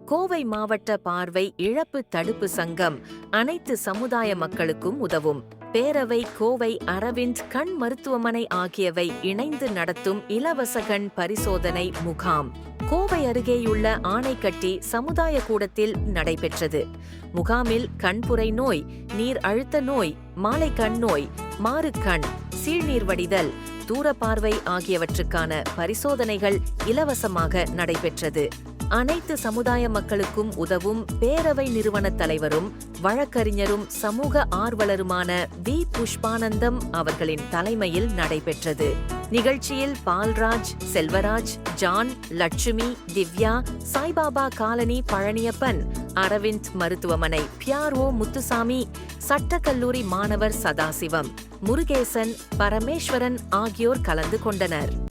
கோவை மாவட்ட பார்வை இழப்பு தடுப்பு சங்கம் அனைத்து சமுதாய மக்களுக்கும் உதவும். பேரவை, கோவை அரவிந்த் கண் மருத்துவமனை ஆகியவை இணைந்து நடத்தும் இலவச கண் பரிசோதனை முகாம் கோவை அருகேயுள்ள ஆனைக்கட்டி சமுதாய கூடத்தில் நடைபெற்றது. முகாமில் கண்புரை நோய், நீர் அழுத்த நோய், மாலைக்கண் நோய், மாறுகண், சீழ்நீர் வடிதல், தூரப்பார்வை ஆகியவற்றுக்கான பரிசோதனைகள் இலவசமாக நடைபெற்றது. அனைத்து சமுதாய மக்களுக்கும் உதவும் பேரவை நிறுவன தலைவரும் வழக்கறிஞரும் சமூக ஆர்வலருமான வி. புஷ்பானந்தம் அவர்களின் தலைமையில் நடைபெற்றது. நிகழ்ச்சியில் பால்ராஜ், செல்வராஜ், ஜான், லட்சுமி, திவ்யா, சாய்பாபா காலனி பழனியப்பன், அரவிந்த் மருத்துவமனை பியார்ஓ முத்துசாமி, சட்டக்கல்லூரி மாணவர் சதாசிவம், முருகேசன், பரமேஸ்வரன் ஆகியோர் கலந்து கொண்டனர்.